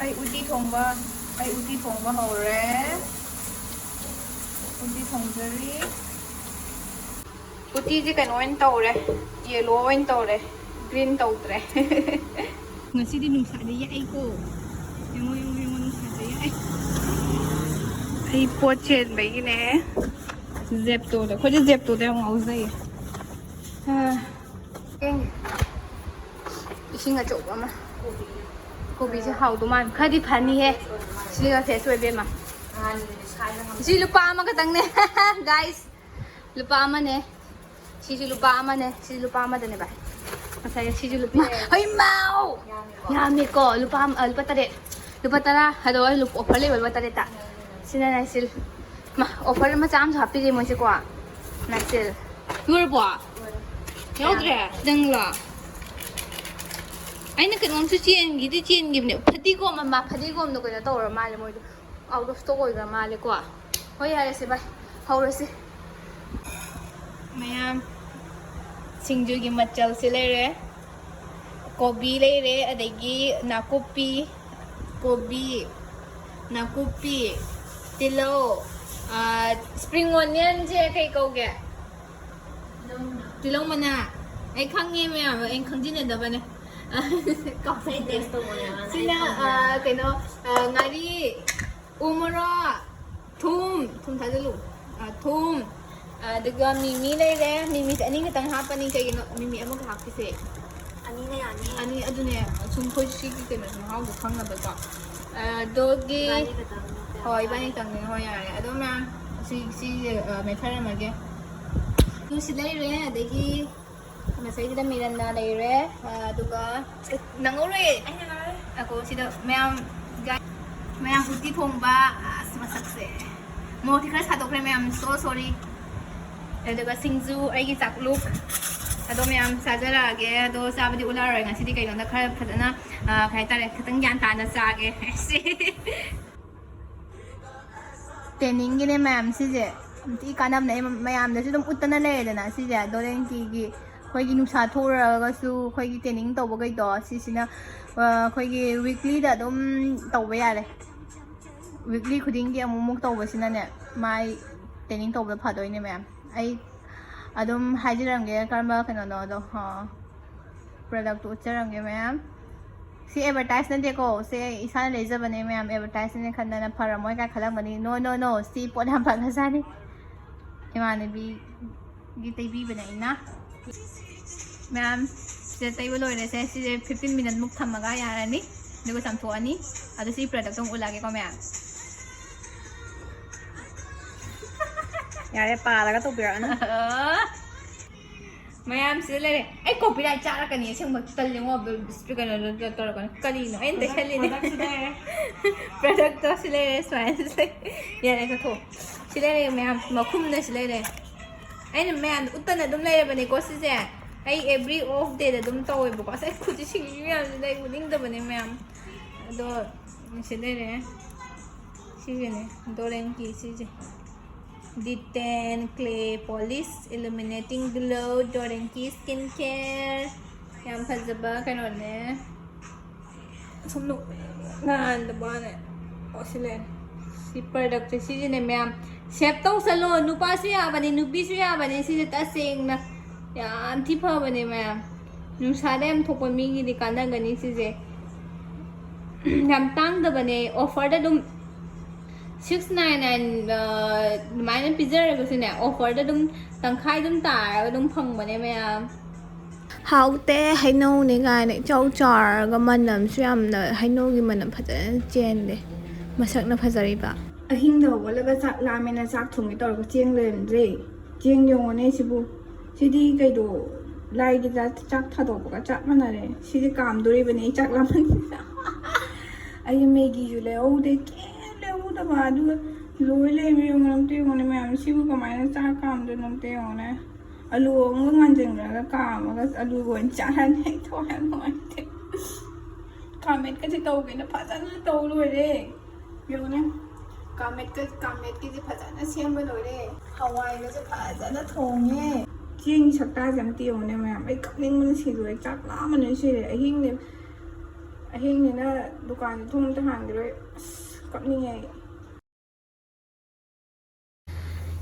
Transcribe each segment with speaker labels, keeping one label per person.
Speaker 1: ai uti thongba hore uti thongjari uti je kan oin tawre yellow oin tawre green tawdre ngasi di nungsa de yai ko yemo nungsa de yai ai pot chen bai ne zepto de ko je zepto de ngau zai keng ising a chok ama kobi se hau du man khadi phani he siliga face we be ma si lupa ama ka tang ne guys lupa ama ne si lupa ama ne si lupa ama de ne ba saya si lupa ai mau ya me ko lupa lupa tara hado lupa offer le lupa tare ta sina na sil ma offer ma cham sa pi mo se kwa na sil nur bo yaudre dang la aina kan om su chen gi ne phati ko ma phati ko no ko na tawra ma le mo out of stock oiga ma le kwa hoi yare se bai haura se mayam singju gi machal se le re kobi le re adagi nakupi tilo spring onion je kai ko ge tilong mana ai khang nge me ai khang jin da ba ne có phải test tôi mà xin cái nó ngari umara thum thái được luôn thum được mimi đây đấy mimi anh ấy tăng hấp anh ấy cái nó mimi em có hấp cái gì anh ấy ở đây chung khối xí cái nó hấp được không là được cả dogi hỏi bạn ấy tăng cái hỏi này ở đó mà xí mấy thay mà cái tôi xin lấy đấy để cái masay kita Miranda Leire duga nangore ako sida mayam uti thongba masakse mo thikra sadokre mayam so sorry duga singju aigi chakluk ado mayam sajara ge ado sabadi ular nga sidi kai na khara phadana khai tare khatang gyan ta na sa ge tening ge ne mayam si je ti kanam nei mayam da sidum utana le na si je doren ki khoigi nusa thora su khoigi training tawba gai do sisina khoigi weekly da dum tawba yare weekly khuding gi amumuk tawba sina ne mai training tawba phadoi ne ma'am ai adum hajiram ge karma kana no do ha product ucharam ge ma'am si advertise na de ko se isa le jaba ne ma'am advertise ne khanda na pharamoi ka khalam bani no si podam phanga sani imane bi gi tai bi bana ina ma'am se tai bo loire se 15 minute muk thamaga yarani dugo samthoani adu si product tong ulage ko ma'am yare palaga to birana ma'am se le ai copyright chara kani sengba talle ngo speaker no tor kan kali no ente khali ne product to se le science yare ka tho se le ma'am makhum ne se le ai ma'am utana dum le bane ko se ai every off day da dum taw bu ko sai khuji sing ya dai uding da bane ma'am do se le si ne doren ki si je detain clay polish illuminating glow doren ki skin care yam phajaba kano ne somno nan da bane osile si product si je ne ma'am sep tong salo nupa su ya bane nubi su ya bane si ta sing na yam thi pha bane ma'am nu sa dem thokpa mi gi ni kanang gani si je yam tang da bane offer da dum 699 mine pizza ga si ne offer da dum tangkhai dum ta dum phang bane ma'am how te haino ne ga ne chau char ga manam su yam na haino gi manam phajan chen de masak na phajari ba ahing da wala ga chak la me na chak thung tor ko cheng le re cheng yong ne sibu sidi kai do lai gi da chak tha do ga chak mana re sidi kam dori bane chak la man ai me gi ju le o de ke le u da ba du loi le me ngam te ngone me am sibu ka mai na chak kam do nam te ngone alu ngo ngan jeng ga kam ga alu gon cha han he tho han moi te kamet ka chi to ge na pha jan to loi re yo ne kamet ki ji phajana semba loire hawai ga je phajana thonge ching chakta jam ti one ma ai kapning man si loi chak la man si ahing ne
Speaker 2: ꯑꯍꯤꯡꯅꯤꯅ ꯗꯨꯀꯥꯟ ꯊꯣꯡ ꯑꯝꯇ ꯍꯥꯡꯈꯤꯔꯣꯏ ꯀꯞꯅꯤꯡꯉꯦ ꯑꯩ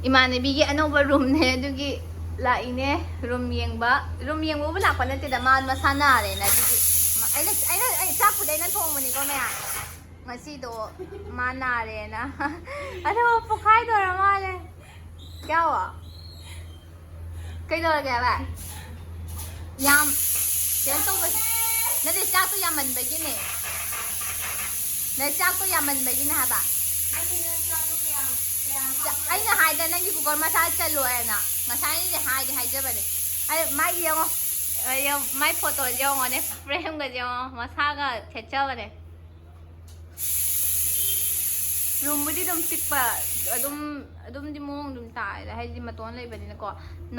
Speaker 1: 이만희비기 안오버 룸네 ꯑꯗꯨꯒꯤ ꯂꯥꯛꯏꯅꯦ room ꯌꯦꯡꯕꯕꯨ ꯂꯥꯛꯄ ꯅꯠꯇꯦꯗ ꯃꯥ ꯃꯁꯥꯅꯥꯔꯦꯅ ꯑꯗꯨꯒꯤ ꯑꯩꯅ ꯆꯥꯛꯄꯨꯗꯤ ꯑꯩꯅ ꯊꯣꯡꯕꯅꯤꯀꯣ ꯃꯌꯥꯝ ꯉꯁꯤꯗꯣ ꯃꯥ ꯅꯥꯔꯦꯅ ꯑꯗꯣ ꯄꯣꯈꯥꯏꯗꯣꯔ ꯃꯥꯜꯂꯦ ꯀꯌꯥꯋꯣ ꯀꯩꯗꯧꯔꯒꯦ ꯚꯥꯏ ꯌꯥꯝ ꯀꯩꯅꯣ ꯇꯧꯕ ꯅꯠꯇꯦ ꯆꯥꯛꯇꯣ ꯌꯥꯝꯃꯟꯕꯒꯤꯅꯦ ꯆꯥꯛꯇꯣ ꯌꯥꯝꯃꯟꯕꯒꯤꯅꯦ ꯍꯥꯏꯕ ꯑꯩꯅ ꯍꯥꯏꯗ ꯅꯪꯒꯤ ꯀꯨꯀꯔ ꯃꯁꯥ ꯆꯜꯂꯣꯏꯅ ꯉꯁꯥꯏꯅꯗꯤ ꯍꯥꯏꯖꯕꯅꯦ ꯑꯩ ꯃꯥꯒꯤ ꯌꯦꯡꯉꯣ ꯃꯥꯏ ꯐꯣꯇꯣ ꯌꯦꯡꯉꯣꯅꯦ ꯐ꯭ꯔꯦꯝꯒ ꯌꯦꯡꯉꯣ ꯃꯁꯥꯒ ꯊꯦꯠꯆꯕꯅꯦ ꯔꯨꯝꯕꯨꯗꯤ ꯑꯗꯨꯝ ꯄꯤꯛꯄ ꯑꯗꯨꯝꯗꯤ ꯃꯑꯣꯡ ꯑꯗꯨꯝ ꯇꯥꯏꯗ ꯍꯥꯏꯗꯤ ꯃꯇꯣꯟ ꯂꯩꯕꯅꯤꯅꯀꯣ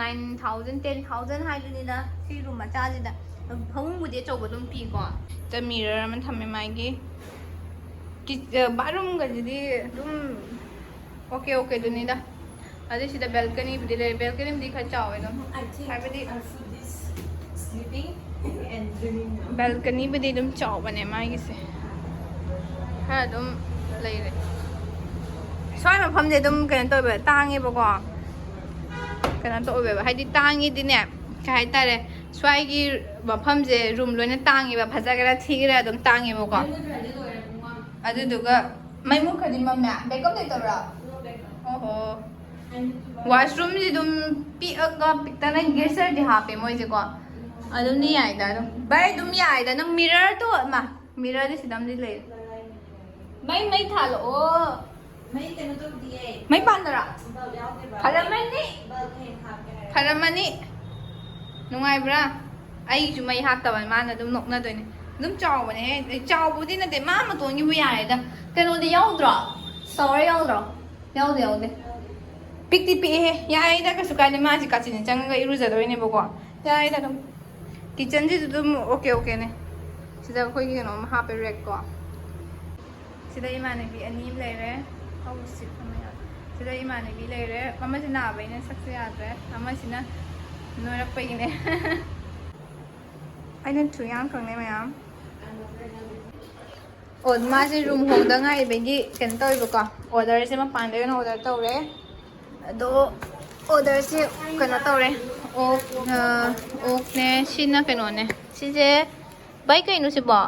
Speaker 1: 9,000 10,000 ꯍꯥꯏꯗꯨꯅꯤꯗ ꯁꯤ ꯔꯨꯝ ꯃꯆꯥꯁꯤꯗ ꯐꯃꯨꯡꯕꯨꯗꯤ ꯑꯆꯧꯕ ꯑꯗꯨꯝ ꯄꯤꯀꯣ ꯃꯤꯔꯔ ꯑꯃ ꯊꯝꯃꯦ ꯃꯥꯒꯤ ꯕꯥꯠꯔꯨꯝꯒꯁꯤꯗꯤ ꯑꯗꯨꯝ ओके दुनिदा अदे सिदा balcony बुदी ले balcony बुदी खा चावे दम हाइबदी sleeping and dreaming balcony बुदी दम चाव बने मागी से हा दम ले रे स्वाई मफम दे दम कने तो बे तांगे बको कने तो बे हाइदी तांगी दिने का हाइ तारे स्वाई की मफम जे रूम लोने तांगे बा फजागरा थिगरा दम तांगे बको अदे दुगा मैमु खदि मम्मा बेकअप दे तोरा ओहो वाशरूम जी तुम पिअगा पिक्तना गेसर दि हापे मोइजे को अदुम नि याइदा दम बाय तुम याइदा नंग मिरर तो मा मिरर दि सिदम दि ले मै थालो ओ मै केनो तो दिए मै पांदरा फरमनी नुंगाइब्रा आई जु मै हातबा माना दum नोकना दोइने दum चावबने चावबुदि नते मा मतोंगी बु याइदा केनो दि याउद्रो सॉरी याउद्रो याउदे पिक्ति पिहे याइदा कसु काने माजी काचिने चंगा इरुजदोइने बको याइदा दम किचन जी दम ओके ने सिदा खोइ केनो हापे रेक को सिदा इमानेबी अनि लेरे हाउ सिट फमया सिदा इमानेबी लेरे ममसे नाबैने सक्से याद्रे अमसिना नोरक पैने आइने थुयां खंगने मयाम और मासे रूम होंदा ngai बेगी केन तोइबको ऑर्डर से मा पांडे न ऑर्डर तौरे दो ऑर्डर से कनो तौरे ओक ने सिना कनो ने सिजे बाई कइनु सिबो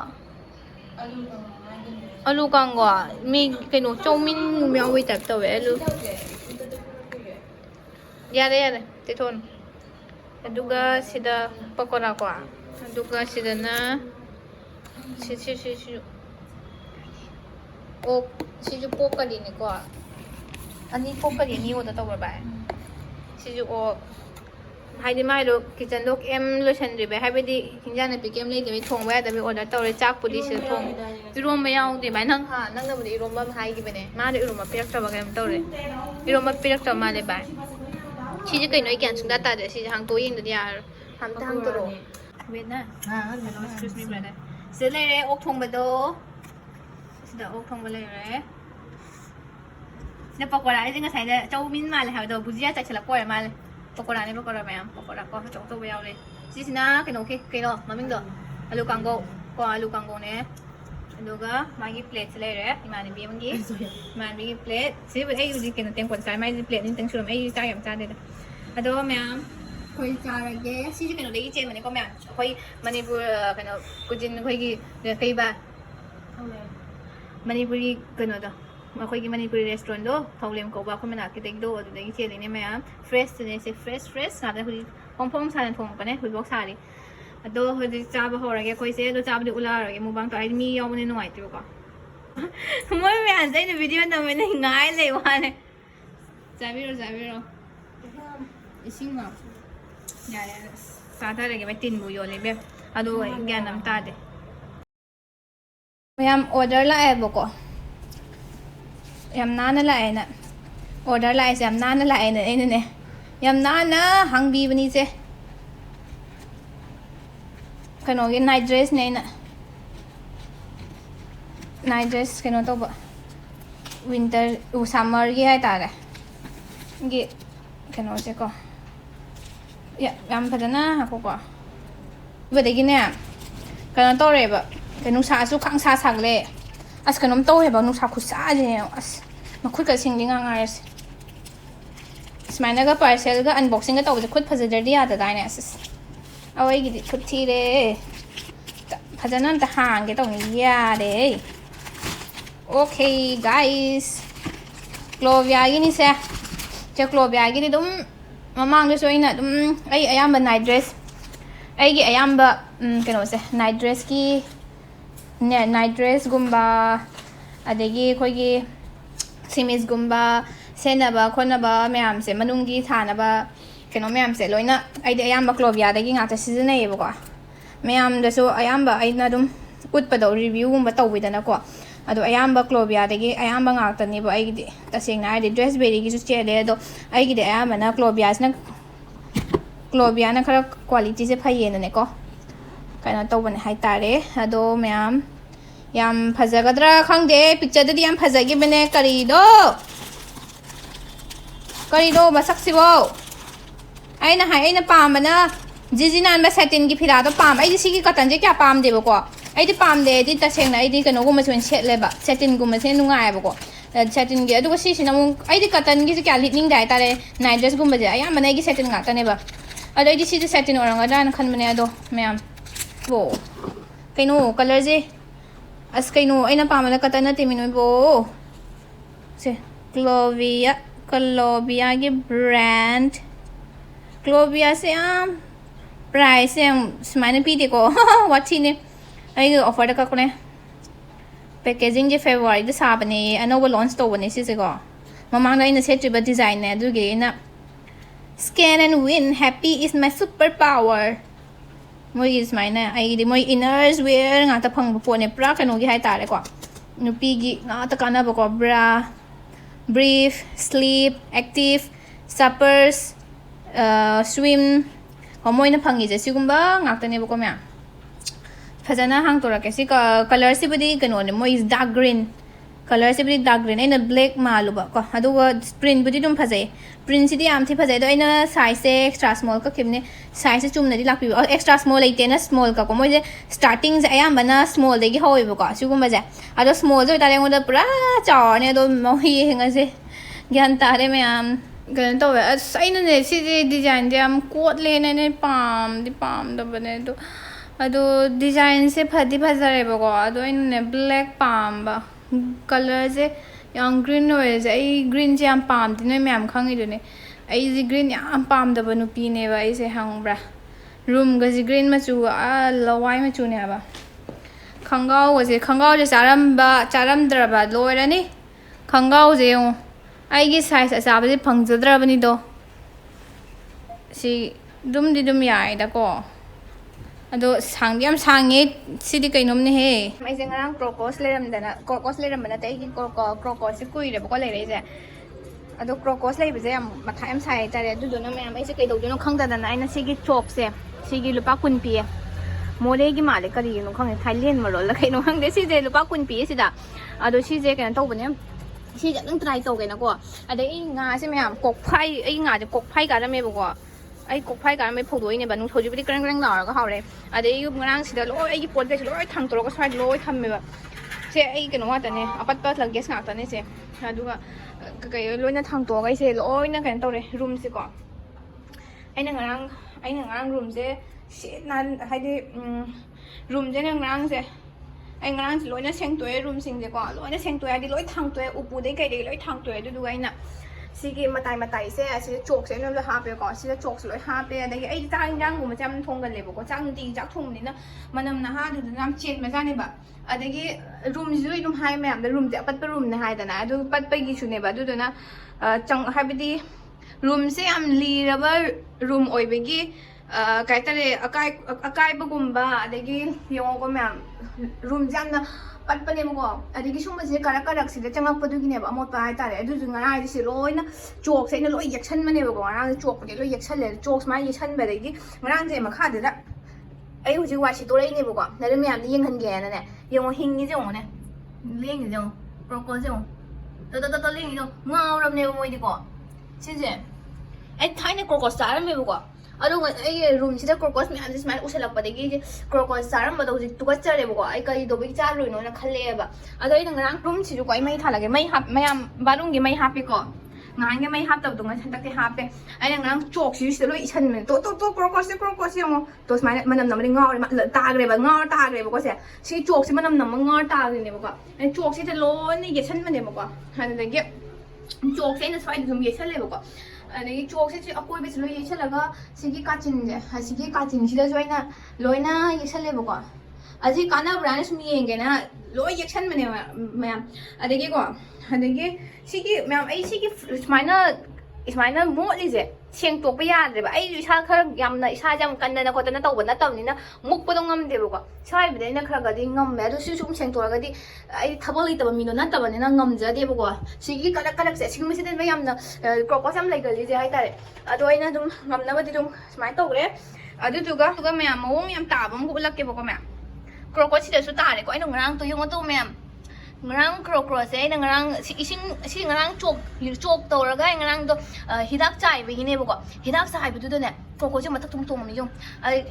Speaker 1: आलू कांगो मी कइनु चौमिन म्यावई टाइप तौवे आलू यारे तेथोन अदुगा सिदा पकोड़ा को अदुगा सिदना सि ओक सिजु पोकली ने को अनि पोकली नि ओदा तौर बाय सिजु ओ हाइदि माइलो किचन लोक एम लोशन रिबे हाइबेदि हिंजाना पिकेम लेदि बे थोंबा यादा बे ऑर्डर तौरे चाक पुदि से थों इरोम याउदि बाय नंग हा नंग बुदि इरोम बम हाइगि बने मादे इरोम पिरक तबा गेम तौरे इरोम पिरक तब माले बाय सिजु कइनो इक्यान सुंदा तादे सिजु हांग तो यिंग दि यार हम तांग तरो वेना हा एक्सक्यूज मी ब्रदर से लेरे ओक थोंबदो सिदा ओक थोंबा लेरे सिदा pakora इजे ngasai da chowmin male ha do bujia cha chala koy male pakora ने पकोड़ा मैम पकोड़ा को चौक तो बयाव ले सिसिना केनो ममिंग दो आलू कांगो ने अदुगा मागी प्लेट ले रे इमानबी मंगी इमानबी की प्लेट सि बे आई उजी केनो टेंग कोन साइ माई प्लेट नि टेंग सुरम आई चा यम चा दे अदो मैम कोई चारगे सिजि केनो देगी चे मने को मैम कोई मणिपुर केनो कुजिन कोई की कई बा मणिपुरी केनो दो अखोई मणिपुरी रेस्टोरेंट दो थौलेम को बाखो मना के देख दो अदुदगी चेलिने मैम फ्रेश ने से फ्रेश सादा हुई फोंग साने थोंग पने हुई बॉक्स सारी अदो हुई चाबा होरगे कोई से दो चाबदि उलारगे मुबांग तो आई मी यावने नुवाइते को मोय में आंजै ने वीडियो न में ngai ले वाने जाबिरो इसिंग मा यारे सादा लगे मैं तीन बु योले बे अदो ज्ञान नम तादे मैम ऑर्डर लाए बको यम नाना लाए ना ऑर्डर लाए से यम नाना लाए ना इन्हें यम नाना हंगी बनी से कनोगे नाइट ड्रेस ने ना नाइट ड्रेस कनो तो विंटर समर ये है तारे ये कनो से को यम फजना हाको को बदेगी ने कनो तो रे बा cái nung sa su khang sa sang le as cái nôm tàu hay bảo nung sa khut sa gì as mà khut cái sinh đi ngang ngay smile cái parcel cái unboxing cái tàuจะkhut phật giờ đi à tại này asเอาไอ้กี่khut thi đấy phật giờ nó ta hàng cái tàu này ya đấy okay guys Clovia gini saya cek Clovia gini dum mamang dia soalnya dum ayam night dress ayam kena sih night dress ki night dress gumba adagi koi ki simis gumba senaba konaba mayam se manungi thanaba kena mayam se loina ayam Clovia dagi ngata season ay buka mayam dia so ayam ayna dum utpado review gumba tau bidana ko ado ayamba Clovia dagi ayamba ngakta ni bo ai di taseng na ai dress berry gi su chele do ai gi de ayamba na Clovia na khara quality se phai na ne ko kaina to ban hai tare ado mayam yam phajagadra khangde picture de yam phajagi bene kari do masak sibo aina pam bana jiji nan ba satin gi phira do pam ai si gi cotton je kya pam de bo ko ai di pam de di ta seng na ai di kano guma chun set le ba satin guma se nungai ba ko satin gi adu ko si na ai di cotton gi se kya litning dai ta le night dress guma je ayam bana gi satin nga ta ne ba ado ai di si satin orang ada na khan bane ado mayam bo kaino color je as kaino aina pam na cotton na timin bo se Clovia gi brand Clovia se price smile pi de ko what ne ai offer da ka ko ne packaging je February da sa bane anova launch to bane si se ko mamang na ina set ba design ne du ge na scan and win happy is my superpower moi is my na ai di moi inners wear nga ta phang po ne pra kanu gi hai ta le ko nupi gi nga ta kana ba ko bra brief sleep active suppers swim moi na phangi je sigumba nga ta ne ba ko mya fazana hang tora ke si color si budi kano ne moi is dark green color si budi dark green aina black malu ba ko adu print budi dum phajai print si di am thi phajai do aina size se extra small ka kimne size chum na di lakpi extra small ite na small ka ko moi je starting se ayam bana small de gi hoi ba ko sigum ba ja adu small jo ta le ngoda pura chaw ne do moi hinga se gyan ta re me am gan to wa aina ne si design de am coat le ne pam da bane do ado design se phadi phajare ba ko ado in black palm ba color je yang green no je ai green je am palm din me am khangi do ne ai ji green am palm da banu pi ne ba ai se hang bra room ga ji green ma chu a lawai ma chu ne ba khangau je charam dra ba loira ni khangau je yo ai gi size asa ba ji phangjadra bani do si dum yai da ko ado sang diam sangi sidi kai nom ne he mai jeng rang crocos leram dana crocos leram bana tai gi crocos si kui re ko le re je ado crocos le be je am matha am sai ta re du do na me mai se kai do no khang da na aina sigi chop se sigi lupa kun pi mole gi male kari no khang Thailand ma ro la kai no khang de si je lupa kun pi si da ado si je kan to bane si ja nang try to kai na ko ade I nga se me am kok phai ai nga je kok phai ka ra me ba ko ai kok phai ka me pho doi ne ba nu thoji bi krang la ga ha re ade yu ngang si da loi ai pon be loi thang to ko sai loi tham me ba se ai ke no wa ta ne apat pa lag ges nga ta ne se adu ga kai loi na thang to ga se loi na kan to re room se ko ai na ngang room se se nan hai de room je na ngang se ai ngang loi na seng toy room sing je ko loi na seng toy di loi thang toy upu de kai de loi thang toy du ga ina sigi matai se asi chok se no la ha pe ko si chok se loi ha pe da ai ta yang gum jam thong gan le bo ko chang ti jak thong ni na manam na ha du nam chen ma ja ne ba adagi room zui room hai ma da room ja pat pa room na hai da na du pat pa gi chu ne ba du na chang ha bi di room se am li rubber room oi be gi kai ta le akai ba gum ba adagi yong ko ma room jam na pat pa ne mo ko adigi sum se karak si da chang pa du gi ne ba mo pa hai ta le du nga ai si loi na chok se na loi yak chan ma ne ba ko nga chok pa loi yak chan le chok ma yi chan ba de gi nga je ma kha de da ai hu ji wa si to le ne ba ko na me am ni yeng han ge na ne yong hing ni jong ne leng ni jong pro ko jong to leng ni jong ngao ram ne mo di ko si je ai thai ne ko sa ra me ba ko ꯑꯗꯨꯒ ꯑꯩ ꯔꯨꯝꯁꯤꯗ ꯀ꯭ꯔꯣꯀꯣꯁ ꯃꯌꯥꯝꯁꯦ ꯁꯨꯃꯥꯏꯅ ꯎꯁꯜꯂꯛꯄꯗꯒꯤ ꯀ꯭ꯔꯣꯀꯣꯁ ꯆꯥꯔꯝꯕꯗꯣ ꯍꯧꯖꯤꯛ ꯇꯨꯀꯠꯆꯔꯦꯕꯀꯣ ꯑꯩ ꯀꯔꯤꯗꯧꯕꯒꯤ ꯆꯥꯔꯣꯏꯅꯣꯅ ꯈꯜꯂꯛꯑꯦꯕ ꯑꯗꯣ ꯑꯩꯅ ꯉꯔꯥꯡ ꯔꯨꯝꯁꯤꯁꯨꯀꯣ ꯑꯩ ꯃꯩ ꯊꯥꯜꯂꯒꯦ ꯃꯩ ꯃꯌꯥꯝ ꯕꯥꯠꯔꯨꯝꯒꯤ ꯃꯩ ꯍꯥꯞꯄꯦꯀꯣ ꯉꯍꯥꯟꯒꯤ ꯃꯩ ꯍꯥꯞꯇꯕꯗꯣ ꯍꯟꯗꯛꯇꯤ ꯍꯥꯞꯄꯦ ꯑꯩꯅ ꯉꯔꯥꯡ ꯆꯣꯛꯁꯤꯁꯨ ꯁꯤꯗ ꯂꯣꯏ ꯏꯁꯟꯕꯅꯦ ꯇꯣ ꯀ꯭ꯔꯣꯀꯣꯁ ꯌꯦꯡꯉꯣ ꯇꯣ ꯁꯨꯃꯥꯏꯅ ꯃꯅꯝ ꯅꯝꯕꯗꯤ ꯉꯥꯎꯔꯦ ꯇꯥꯈ꯭ꯔꯦꯕꯀꯣ ꯁꯦ ꯁꯤ ꯆꯣꯛꯁꯤ ꯃꯅꯝ ꯅꯝꯃ ꯉꯥꯎꯔ ꯇꯥꯈ꯭ꯔꯤꯅꯦꯕꯀോ ꯑꯩꯅ ꯆꯣꯛꯁꯤꯗ ꯂꯣꯏꯅ ꯌꯦꯠꯁꯟꯕꯅꯦꯕꯀോ ꯑꯗꯨꯗꯒꯤ ꯆꯣꯛꯁꯦ ꯑꯩꯅ ꯁ꯭ꯋꯥꯏꯗ ꯑꯗꯨꯝ ꯌꯦꯠꯁꯜꯂꯦꯕꯀꯣ ꯑꯗꯒꯤ ꯆꯣꯛꯁꯦ ꯑꯀꯣꯏꯕꯁꯤ ꯂꯣꯏ ꯌꯦꯠꯁꯜꯂꯒ ꯁꯤꯒꯤ ꯀꯥꯆꯤꯟꯁꯦ ꯁꯤꯒꯤ ꯀꯥꯆꯤꯟꯁꯤꯗꯁꯨ ꯑꯩꯅ ꯂꯣꯏꯅ ꯌꯦꯛꯁꯜꯂꯦꯕꯀꯣ ꯑꯁꯤ ꯀꯥꯟꯅꯕ꯭ꯔꯥꯅ ꯁꯨꯝ ꯌꯦꯡꯒꯦꯅ ꯂꯣꯏ ꯌꯦꯛꯁꯟꯕꯅꯦꯕ ꯃꯌꯥꯝ ꯑꯗꯒꯤꯀꯣ ꯑꯗꯒꯤ ꯁꯤꯒꯤ ꯃꯌꯥꯝ ꯑꯩ ꯁꯤꯒꯤ ꯁꯨꯃꯥꯏꯅ ꯃꯣꯠꯂꯤꯁꯦ ꯁꯦꯡꯇꯣꯛꯄ ꯌꯥꯗ꯭ꯔꯦꯕ ꯑꯩꯁꯨ ꯏꯁꯥ ꯈꯔ ꯌꯥꯝꯅ ꯏꯁꯥꯁꯦ ꯌꯥꯝ ꯀꯟꯗꯅ ꯈꯣꯠꯇꯅ ꯇꯧꯕ ꯅꯠꯇꯕꯅꯤꯅ ꯃꯨꯛꯄꯗꯣ ꯉꯝꯗꯦꯕꯀꯣ ꯁ꯭ꯋꯥꯏꯕꯨꯗꯤ ꯑꯩꯅ ꯈꯔꯗꯤ ꯉꯝꯃꯦ ꯑꯗꯨ ꯁꯤ ꯁꯨꯝ ꯁꯦꯡꯇꯣꯛꯑꯒꯗꯤ ꯑꯩ ꯊꯕꯛ ꯂꯩꯇꯕ ꯃꯤꯗꯣ ꯅꯠꯇꯕꯅꯤ나 ꯉꯝꯖꯗꯦꯕꯀꯣ ꯁꯤꯒꯤ ꯀꯂꯛꯁꯦ ꯁꯤꯒꯨꯝꯕꯁꯤꯗ ꯌꯥꯝꯅ ꯀ꯭ꯔꯣꯀꯣꯁ ꯌꯥꯝ ꯂꯩꯒꯜꯂꯤꯁꯦ ꯍꯥꯏꯇꯥꯔꯦ ꯑꯗꯣ ꯑꯩꯅ ꯑꯗꯨꯝ ꯉꯝꯅꯕꯗꯤ ꯑꯗꯨꯝ ꯁꯨꯃꯥꯏꯅ ꯇꯧꯔꯦ ꯑꯗꯨꯗꯨꯒ ꯃꯌꯥꯝ ꯃꯑꯣꯡ ꯌꯥꯝ ꯇꯥꯕ ꯑꯃꯒ ꯎꯠꯂꯛꯀꯦꯕꯀꯣ ꯃꯌꯥꯝ ꯀ꯭ꯔꯣꯀꯣꯁꯤꯗꯁꯨ ꯇꯥꯔꯦꯀꯣ ꯑꯩꯅ ꯉꯔꯥꯡ ꯌꯦꯡꯉꯣ ꯃꯌꯥꯝ ngarang crocroach ay na ngarang si ngarang chok tawraga ay ngarang do hidak chai bi ne bako hidak chai bi du ne crocroach matak tum tum yung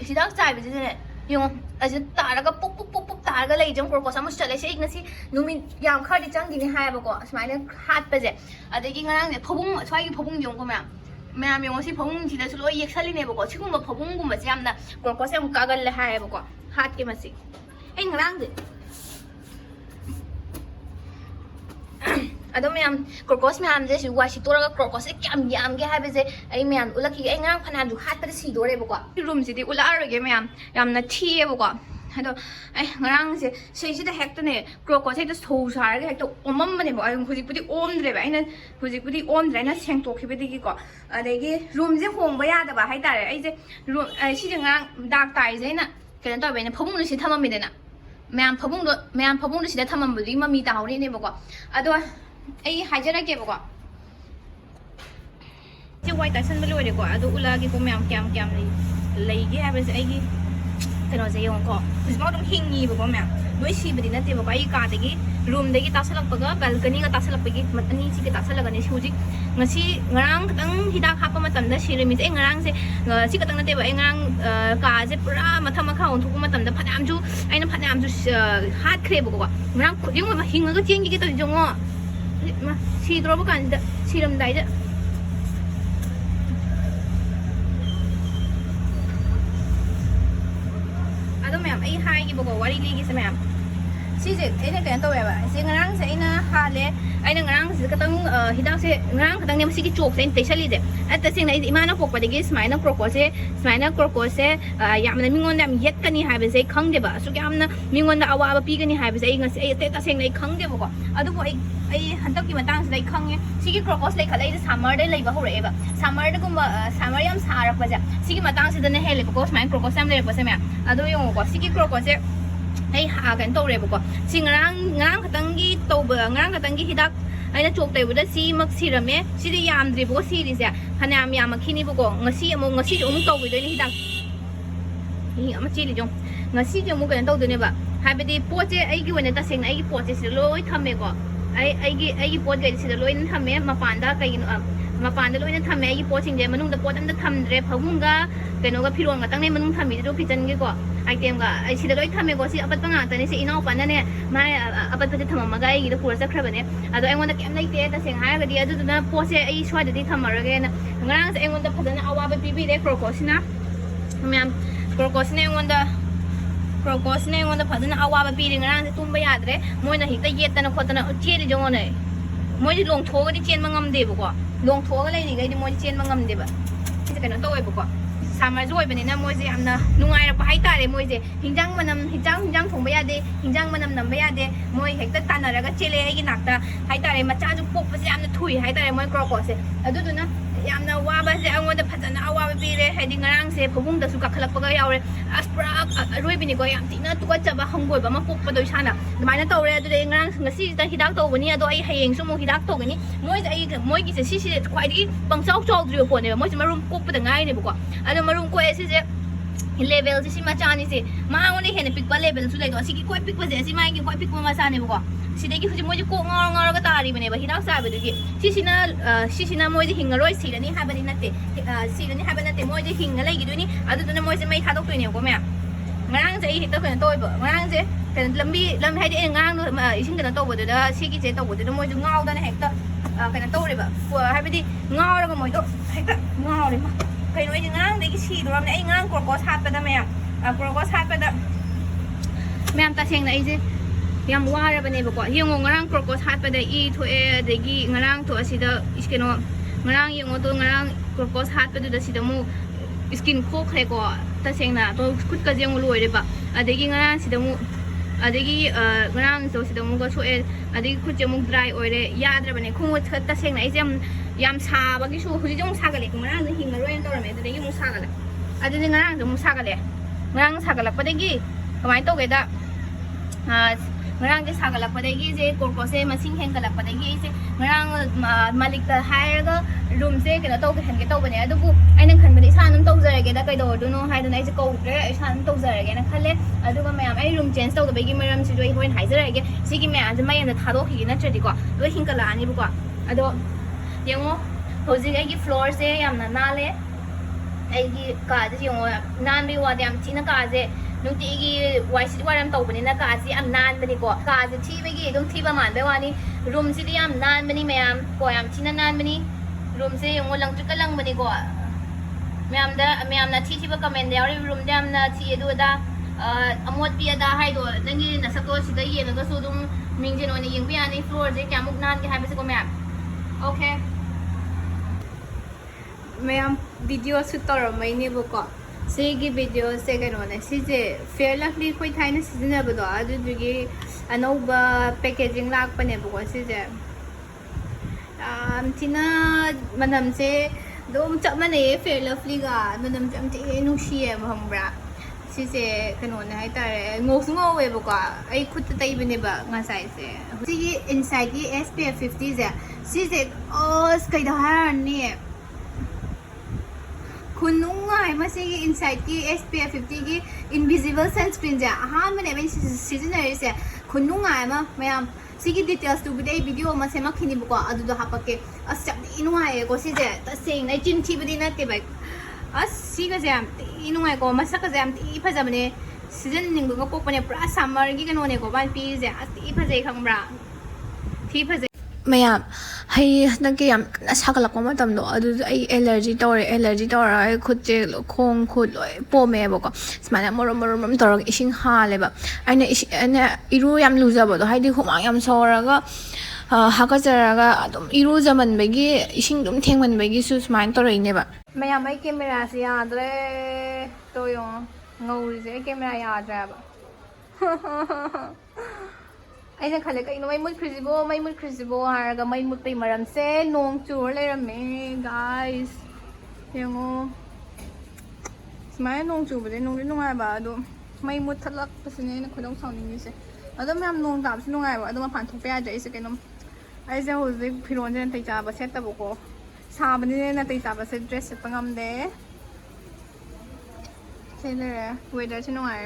Speaker 1: hidak chai bi ne yung aje taraga puk taraga lay jang crocroach amus chalai se igna si numi yam khadi chang gi ni hai bako smaina hat pa je adagi ngarang ne phobung swai gi phobung yung ko ma'am yung si phobung si da su loi yeksali ne bako sigumba phobung gumba se yamna crocroach am kagal le hai bako hat ke masi ay ngarang de adom yam crocus me am je si wa si toraga crocus yam ge ha be je ai me am ulaki ai ngang phanan ju hat pa si dore bo ko room si di ula arge me am yam na thi e bo ko ado ai ngarang se si da hek ne crocus he da so sar ge hek to omam mane bo ai hujik pudi om dre ba ai na hujik pudi om dre na seng to khibe di ko adegi room je hong ba ya da ba hai tare ai je room si je ngang dak tai je na ken to be ne phomung si thamam mi de na ma'am phobung do sida thamam buli mami ta hawri ne bako ado ai hajara ke bako je white tasan belo re ko ado ula gi ko ma'am kyam lei ge ha bes ai gi kano je yong ko is ba dum hingi bako ma'am doi si bidi na te bako ai ka de gi room de gi tasalak paga balcony ga tasalak pagi matani si ge tasalaga ne suji ngasi ngarang katang hidak hapa matam da siremi ai ngarang se si katang na te ba ai ngarang ka je pura matham kha on thuku matam da phanam ju aina phanam ju hat khre bako ngarang khuding ma hinga ga chengi ge to jongo ma si dro ba kan da siram dai da ado ma'am ai hai gi bako wari li gi se ma'am si je ai kan to ba si ngarang se aina ha le aina ngarang se katang hidak se ngarang katang nem si gi chok se te sali de at sing na imana pok pa de gi smaina crocroach se yamna mingon dam yet kani ha be se khang de ba su yamna mingon da awa ba pi gani ha be se ai ngasi ai te ta sing na khang de ba ko adu bo ai hantak ki matang se dai khang ye si gi crocroach lai khalai de summer de lai ba ho re ba summer de gum summer yam sarak ba ja si gi matang se de ne hele ba ko smaina crocroach am le ba se me adu yong ko si gi crocroach ai ha kan to re ko si ngarang katangi to ba ngarang katangi hidak aina chok tai buda si mak sirame si de yam dri bo si ri se hanam yam khini bo ko ngasi amu to bi de ni hidak ni ama chi li jong ngasi je mu kan to de ne ba ha be di po je ai gi wena ta seng ai gi po je si loi thame ko ai gi po ge si loi thame mapan da kai mapan da loi thame ai gi po sing je manung da po am da thamdre phawung ga keno ga phirong ga tang ne manung thami do kitchen ge ko item ga ai si loi thame ko si apat pa nga ta ne si inau pa na ne mai apat pa thama ma ga ai gi da pura sakra bane ado ai ngon da kem lai te ta seng ha ga di adu na po se ai swai da di thamara ge na ngarang se ai ngon da phadana awa ba pi bi de crocroach na ma'am crocroach ne ngon da phadana awa ba pi de ngarang se tumba yadre moi na hikta yet na khotana che ri jong ne moi di long tho ga di chen mangam de bo ko long tho ga lai ni ga di moi chen mangam de ba si ka na to ai bo ko summer joy bani na moi je amna nungai ra pa hai tare moi je hingjang thong ba ya de hingjang manam nam ba ya de moi hekta tanara ga chele ai gi nakta hai tare macha ju pok pa se amna thui hai tare moi crocroach se adu du na yamna wa ba se angoda phajana awa ba pi re hedi ngarang se phobung da su ka khalak pa ga yaure aspra roi bini go yam tina tu ka chaba hangoi ba ma pok pa doi sana mai na tawre adu de ngarang ngasi ta hidak to bani ado ai hayeng su mo hidak to gani moi gi se si khwai di bang chau chau dri po ne moi se marum kop pa da ngai ne bo ko ado marum ko ese je level si macani se ma ngoni hene pikpa level su lai do si ki koi pikpa je si mai ki koi pikpa ma sa ne bo ko सिदेगी हुजी मोजे को ngor ga tari bane ba hidak sa badugi sisina moje hingaroi sirani habani natte sirani habani natte moje hinga lagi duni adu duna moje mai thadok tuine ko me ngarang je hekta ko toy ba ngarang je kan lambi haidi ngarang ising kan to bodu da sigi je to bodu moje ngau da na hekta kan to re ba habidi ngau ra ga moje hekta ngau re ma kai noi ngarang de ki si do ram ai ngarang ko hat pa da me ko hat pa da me am ta seng na ije yam wara bane ba ko yung ngarang crocos hat pa da I thoe degi ngarang to asida iskeno ngarang yung to ngarang crocos hat pa da sida mu skin ko khre ko ta sengna to khut ka jeng loi re ba adegi ngarang sida mu adegi ngarang to sida mu ko thoe adegi khut je mu dry oire yadra bane khung ta sengna I yam sa ba gi su huji jong sa ga le ngarang ne hinga roen to ra me adegi mu sa ga le adegi ngarang mu sa ga le ngarang sa ga la pa degi kamai to ge da ngarang je sagalak padagi je korko se masing heng kalak padagi je ngarang malik ta hire ga room se kana to hen ke to bane adu bu aina khan bani sa nam to jarage da kai do do no hai dun ai je ko re ai sa nam to jarage na khale adu ga mayam ai room change to da bagi maram si doi hoin hai jarage sigi me an mai na thado ki na chadi ko do hin kala ani bu ko ado yengo hoji ai gi floor se yam na na le ai gi ka je yengo nan bi wa yam china ka je nunti wai si waram tau bani na ka si am nan bani ko ka si thi bagi dum thi ba man be wani room si di am nan bani mayam ko yam china nan bani room se yung lang trika lang bani ko mayam na thi ba comment yaw room dam na thi do da amot pi da hai do nangi na sakto si da yen ga su dum mingjin oni ying pi ani floor je kyamuk nan ke hai ba se ko mayam okay mayam video shoot tor mai ne bu ko Segi video se kano na sije fair lovely koi thai na season ba do adu dugi anoba packaging lak pa ne bo sije tina manam se dom chap mane fair lovely ga manam cham ti nu shi e ba hambra sije kano na hai tare ngos ngo we bo ka ai khut tai bane ba nga sai se sigi inside ki SPF 50 je sije os kai da har ni Kunungai masigi inside ki SPF 50 ki invisible sunscreen ja ha mane ben season se kunungai ma mayam sigi details tu bidai video ma sema khini bu ko adu da hapake as inuai ko si je ta sing nai chin thi bidi na te bai as siga jam inuai ko masaka jam ti pha jamne season ning ko ko pane pra summer gi kano ne ko ban pi je as ti pha jai khangbra thi pha mayam hai nang yam sagalak ma tam do adu ai allergy tor ai khut je khong khut loi po me ba ko smana morom tor ising ha le ba aina iru yam luza ba do hai di khumang yam soraga ha ka jaraga adum iru zaman bagi ising dum thengman bagi su smain tor ne ba mayam ai camera se yadre to yo ngau je camera yadra ba aina khale kai no mai mut khrizibo haraga mai mut pe maram se nong chur le rame guys yengo smai nong chu bade nong nungai ba do mai mut thalak pasine na khodong sawning ni se adam yam nong dab su nungai ba adam phan thok pe ja ise kenom ai je ho je phiron jen tai cha ba set ta bo ko sa bani na tai cha ba se dress set pangam de se le weather se nungai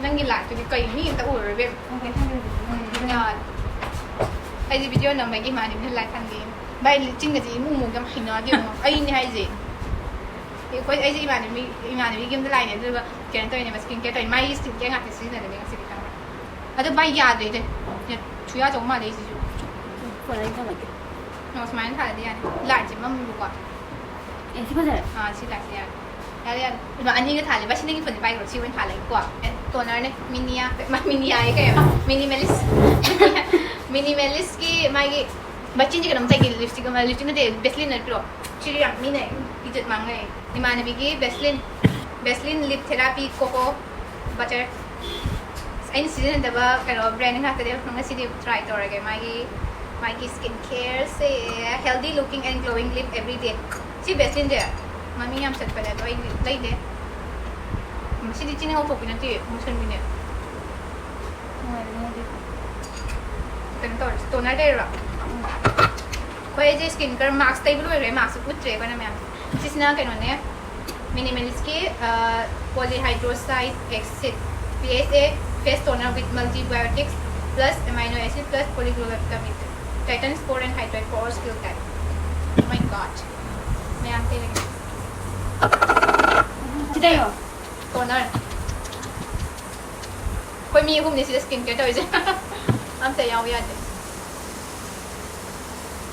Speaker 1: Nangi lah tu kai ni tak ur be. Okay thang ya. Ai ji video nam bagi mani ni lai thang di. Bai ching ga ji mu gam hina di mo. Ai ni hai ji. Koi ai ji mani gam de lai ne du ba ken to ni ma skin care to mai skin care nga si na de skin care. Ada bai ya de de. Ya chu ya jong ma de ji ju. Ko lai ka ma ke. No smile tha de ya. Lai ji ma mu ko. Si ba de. Si lai si ya. Kalian, iba ani ga thale ba sinagi phone bai ro chi wen thale ko toner ne minia ai ka minimalist ki magi bachin ji kadam tai ki lipstick ma lipstick ne Vaseline na pro chiri ram ni ne ijet mangai imane bi ki Vaseline lip therapy coco butter ain season da ba karo brand ha ta de nga si try to ra ga magi skin care se healthy looking and glowing lip every day si Vaseline de Mami yam set pada tu, lagi deh. Masih di sini aku punya tu, musim ini. Tentu, toner deh lah. Kau aja skin care mask, tapi belum ada mask pun try kan namanya. Sisnya kan mana? Minimalist ke polyhydroxide exit PSA face toner with multibiotics plus amino acid plus polyglutamin. Titan sport and hydrate for all skill type. Oh my god. May am telling you.
Speaker 2: Today,
Speaker 1: Toner. Koi mi hum ni sila skincare tau je. Am say yaw ya de.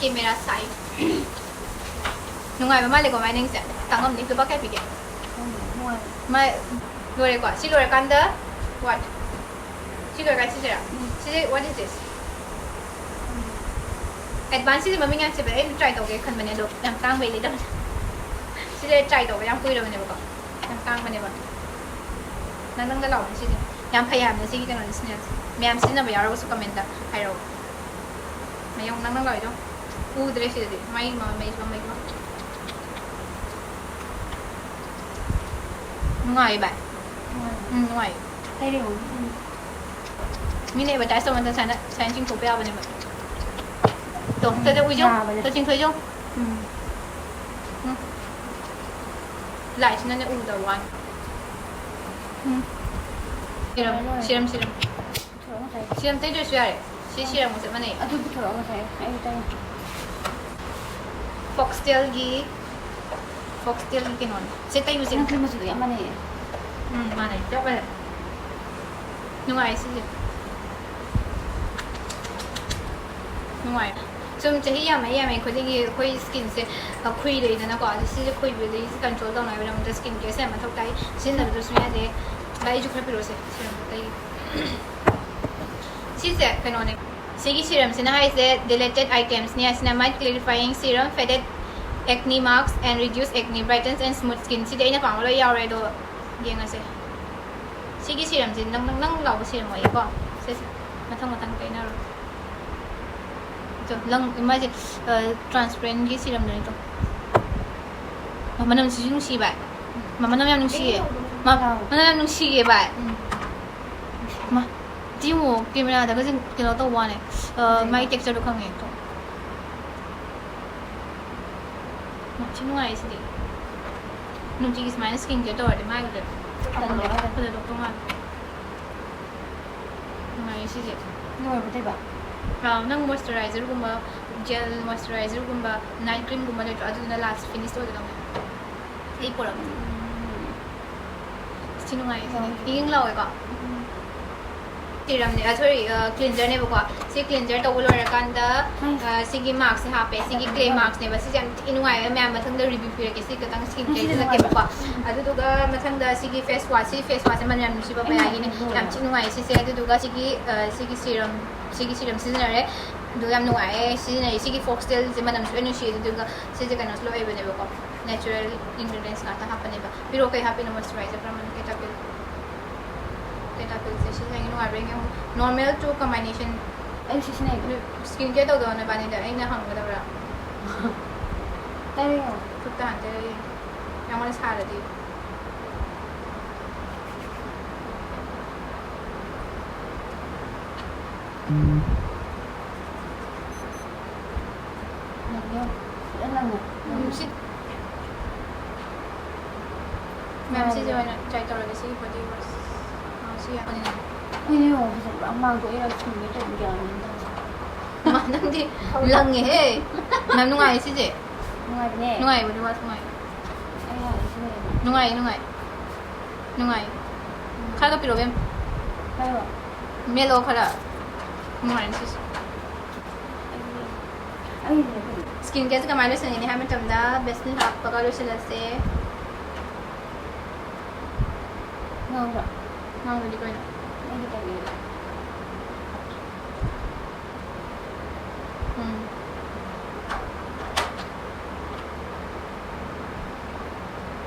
Speaker 1: Camera side. Nungai ba mali ko mai ning se. Tangam ni tu ba kai pige. Mai lore ko. Si lore kanda what? Si lore ka si sira. Si what is this? Advance thì mà mình ăn sẽ phải try đầu cái khăn bên này được làm tăng về lấy đâu sẽ để try đầu cái làm quỳ đâu bên này bác làm tăng bên này bác năng cái lẩu này làm phải làm này cái này này mẹ em xin là bây giờ có số comment hay rồi mày ông năng lời đó u đấy sẽ gì mày mà ngoài bạn ngoài
Speaker 2: đây đi ngủ.
Speaker 1: mình này bữa trái xong mình sáng chinh phục beo bên này đúng, tôi đã uống tôi chính thấy không? Lại cho nên là uống đầu ăn. Serum. Serum thấy được chưa? Serum một cái này.
Speaker 2: Tôi thử ông thấy, anh đây.
Speaker 1: Foxtail cái nón. Sẽ tay một
Speaker 2: Anh thêm một chút em này.
Speaker 1: Mà này, chắc vậy. Ngoài sẽ ngoài. 좀 제희야매야매 거기 거의 스킨 세 코이를 있는 거 아주 시즈 코이 빌리 스킨 조던 아이랑 저 스킨 게세 만 톡다이 신나도 수야 돼 라이주 크래피로세 시즈 페노네 시기 serum sina haise deleted items niya cinamide clarifying serum faded acne marks and reduce acne brightens and smooth skin si dai na pang lo yaw re do yengase 시기 serum sin nang law serum mo iko se mathang kai na ro 저 랑 이마지 transparent 기 serum này thôi mà nó chỉ dùng xì vậy mà nó dùng xì mà nó dùng xì vậy mà chỉ một camera đó cái nó tao qua này máy texture được không nhỉ mà chỉ ngoài gì nó chỉ cái máy skin cái đó để máy được tận được không ăn ngoài gì
Speaker 2: Ngồi vào đây bà.
Speaker 1: nang moisturizer gumba gel moisturizer gumba night cream gumba le adu na last finish to dang ei pora sinu ngai ing law ka serum ne sorry cleanser ne ba si cleanser to lo ra kan da sigi marks ha pe sigi clay marks ne ba si jam inu ngai ma ma thang da review pira ke si ka tang skin care na ke ba adu du ga ma thang da sigi face wash man ram si ba ba ya ni jam chinu ngai si se adu du ga sigi serum seasonal do yam no ai seasonal sigi foxtail je manam so no shi do ga se je kana slow ai bane ba natural ingredients na ta hapane ba piro kai happy moisturizer pra man keta pil se shi ngai no ai bring normal to combination
Speaker 2: Anh xin này.
Speaker 1: skin care to do na ba ni da ai na hang ga da ra
Speaker 2: Đây đi ngủ.
Speaker 1: put ta han te yang mana sa da di
Speaker 2: Được không? Đã là ngủ.
Speaker 1: Shit. Ma'am, si Joanna, try to release it for the viewers. Siya ko nila.
Speaker 2: Ôi nhưng mà ang mang của em chuẩn bị chuẩn bị
Speaker 1: Mà nang di lang eh. Ma'am, nungay si Je.
Speaker 2: Ngoài nè.
Speaker 1: Nungay, wala was nungay.
Speaker 2: Anh hỏi xin này.
Speaker 1: Nungay. Kala pilo bem.
Speaker 2: Đây rồi.
Speaker 1: Melo kala. Nungay si.
Speaker 2: Anh nhìn
Speaker 1: Skin care ka malo sa ni hamen tamda best ni hap pagalo sila se.
Speaker 2: ngon rồi.
Speaker 1: Nang di ko na.
Speaker 2: Anh đi cái gì?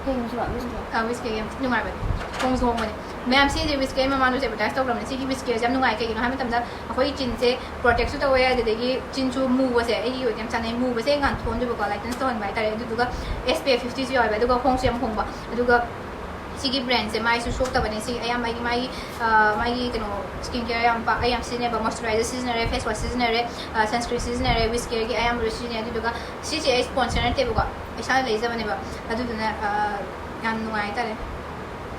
Speaker 2: Kaya mo siya ba?
Speaker 1: Whiskey game nungay ba? Kung gusto mo ma'am si whiskey ma manu se advertise to gram ni si whiskey jam nungay kay no hamen tamda akoi chin se protect su to ya de gi chin chu mu ba se ai yo jam chanai mu ba se ngan thon du ba like ten stone bai tare du ga SPF 50 si oi ba du ga khong sem khong ba du ga sigi brand se mai su show ta ba ni si ayam mai kano skin care ayam pa ayam sine ba moisturizer seasoner face wash seasoner sunscreen seasoner whiskey gi ayam ro seasoner du ga si si sponsor ne te bu ga isa le za ba ne ba adu na yan nungay tare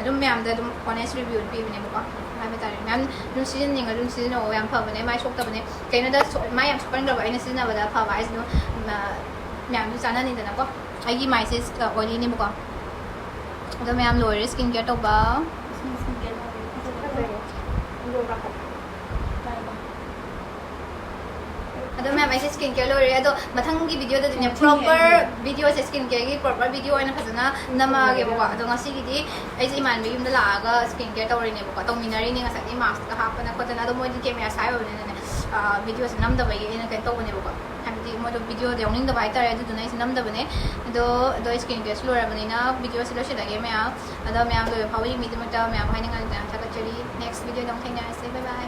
Speaker 1: ꯑꯗꯨꯝ ꯃꯌꯥꯝꯗ ꯑꯗꯨꯝ honest review ꯄꯤꯕꯅꯦꯕꯀꯣ ꯍꯥꯏꯕ ꯇꯥꯔꯦ ꯃꯌꯥꯝ ꯑꯗꯨꯝ ꯁꯤꯖꯤꯟꯅꯅꯤꯡꯉ ꯑꯗꯨꯝ ꯁꯤꯖꯤꯟꯅꯧ ꯌꯥꯝ ꯐꯕꯅꯦ ꯃꯥꯏ ꯁꯣꯛꯇꯕꯅꯦ ꯀꯩꯅꯣꯗ ꯃꯥꯏ ꯌꯥꯝ ꯁꯣꯛꯀꯟꯈ꯭ꯔꯕ ꯑꯩꯅ ꯁꯤꯖꯤꯟꯅꯕꯗ ꯐꯕ ꯍꯥꯏꯁꯤꯅ ꯃꯌꯥꯝꯁꯨ ꯆꯥꯅꯅꯤꯗꯅꯀꯣ ꯑꯩꯒꯤ ꯃꯥꯏꯁꯦ ꯑꯣꯏꯂꯤꯅꯦꯕꯀꯣ ꯑꯗꯣ ꯃꯌꯥꯝ ꯂꯣꯏꯔꯦ ꯁ꯭ꯀꯤꯟ ꯀꯦꯌꯔ ꯇꯧꯕ ꯑꯗꯣ ꯃꯌꯥꯝ ꯑꯩꯁꯦ ꯁ꯭ꯀꯤꯟ ꯀꯦꯌꯔ ꯂꯣꯏꯔꯦ ꯑꯗꯣ ꯃꯊꯪꯒꯤ ꯚꯤꯗꯤꯑꯣꯗꯗꯤꯅꯦ ꯄ꯭ꯔꯣꯄꯔ ꯚꯤꯗꯤꯑꯣꯁꯦ ꯁ꯭ꯀꯤꯟ ꯀꯦꯌꯔꯒꯤ ꯄ꯭ꯔꯣꯄꯔ ꯚꯤꯗꯤꯑꯣ ꯑꯣꯏꯅ ꯐꯖꯅ ꯅꯝꯃꯛꯑꯒꯦꯕꯀꯣ ꯑꯗꯣ ꯉꯁꯤꯒꯤꯗꯤ ꯑꯩꯁꯦ ꯏꯃꯥꯟꯅꯕꯤ ꯌꯨꯝꯗ ꯂꯥꯛꯑꯒ ꯁ꯭ꯀꯤꯟ ꯀꯦꯌꯔ ꯇꯧꯔꯤꯅꯦꯕꯀꯣ ꯇꯧꯃꯤꯟꯅꯔꯤꯅꯦ ꯉꯁꯥꯏꯗꯤ ꯃꯥꯛꯁꯀ ꯍꯥꯞꯄꯅ ꯈꯣꯠꯇꯅ ꯑꯗꯣ ꯃꯣꯏꯗꯤ ꯀꯦꯃꯦꯔꯥ ꯁꯥꯏ ꯑꯣꯏꯕꯅꯤꯅꯅꯦ ꯚꯤꯗꯤꯑꯣꯁꯦ ꯅꯝꯗꯕꯒꯤ ꯑꯩꯅ ꯀꯩꯅꯣ ꯇꯧꯕꯅꯦꯕꯀꯣ ꯍꯥꯏꯕꯗꯤ ꯃꯣꯏꯗꯣ ꯚꯤꯗꯤꯑꯣꯗ ꯌꯥꯎꯅꯤꯡꯗꯕ ꯍꯥꯏꯇꯥꯔꯦ ꯑꯗꯨꯗꯨꯅ ꯑꯩꯁꯦ ꯅꯝꯗꯕꯅꯦ ꯑꯗꯣ ꯑꯩ ꯁ꯭ꯀꯤꯟ ꯀꯦꯌꯔꯁꯨ ꯂꯣꯏꯔꯕꯅꯤꯅ ꯚꯤꯗꯤꯑꯣꯁꯦ ꯂꯣꯏꯁꯤꯜꯂꯒꯦ ꯃꯌꯥꯝ ꯑꯗꯣ ꯃꯌꯥꯝ ꯂꯣꯏꯕ ꯐꯥꯎꯕ ꯌꯦꯡꯕꯤꯗꯃꯛꯇ ꯃꯌꯥꯝ ꯍꯥꯏꯅꯤꯡꯉꯥꯏ ꯊꯥꯒꯠꯆꯔꯤ ꯅꯦꯛꯁ ꯚꯤꯗꯤꯑꯣꯗ ꯑꯃꯨꯛ ꯊꯦꯡꯅꯔꯁꯦ ꯕꯥꯏ ꯕꯥꯏ